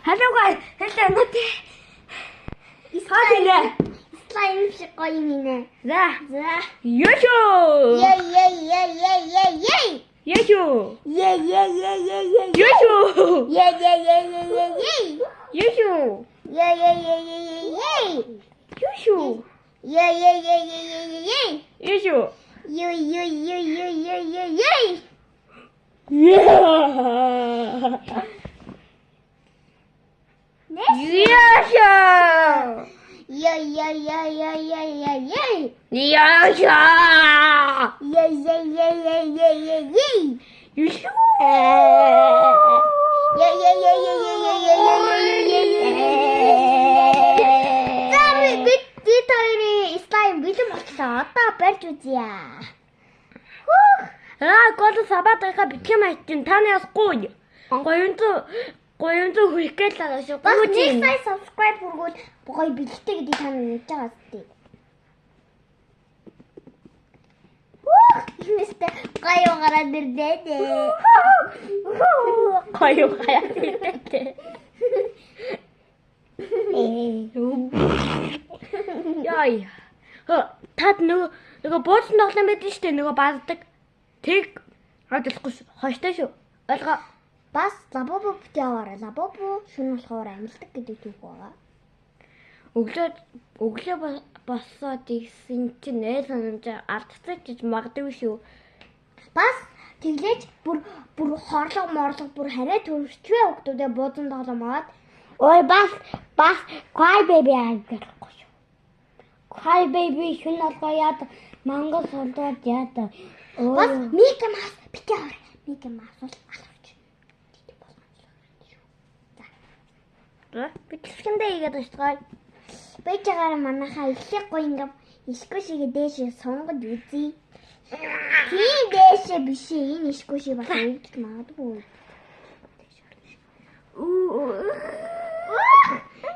Hello guys. Hello natin. Slime шиг гоё юм нэ. За. За. Ёшо. Yay. Ёшо. Yay. Ёшо. Yay. Ёшо. Yay. Ёшо. Yay. Ёшо. Yay. Ёшо. Yay. Ёшо. Ёшо. Бид хоёрын слайм бэлэн болчихлоо. Одоо барьж үзье. Гол сабатайха битгий маягчин таны бас гуй. 300 хүрэх гээл байгаа шүү. Бас нэг сая subscribe хүргүүл гоё бэлгтэй гэдэг та нар ярьж байгаа зү. Юмстай гоё гараад ирлээ. Гоё гараад ирлээ. Яй. Тад нөгөө буудлын тоглоом байдаг шүү дээ. Нөгөө бааздаг. Тэг хадлахгүй шүү. Хойштой шүү. Ойлгоо. Бас лабобо битээваараа. Лабобо шүн болохоор амилдаг гэдэг үг байгаа. Өглөө босоод игсэн чинь ээл санамж алдцаж гэж магадгүй шүү. Бас тэглэж бүр хорлого бүр хараа төрчвээ хөгтөдөө буудлын тоглоом аваад ой бас Cry Baby ангихгүй шүү. Cry Baby шүн алгаа яад Монгол солдод яад. Бас Mickey Mouse битээваар. Mickey Mouse бол алавч. Битлэхэндээ игээд очтгой. Бэжгээр манайхаа ихлэх гоё ингээм ишгүшигээ дээшээ сонгод үзье. Тийм дээшээ биш энэ ишгүшиг бас өвдөх магадгүй.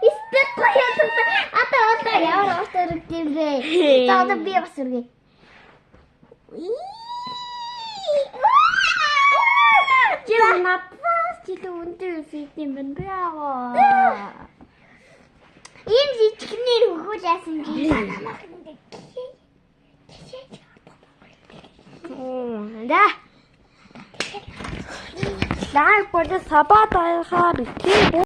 Истэ гоётой. Одоо ямар оортор гэмрээ. За одоо би бас үргэ. Чи надаас чилээ үнтэй үсэт юм байна. Ийм жижигнэр хөхүүлсэн гэж намайг нэг. Да. Лайк болоо сабаа тайхаа битгий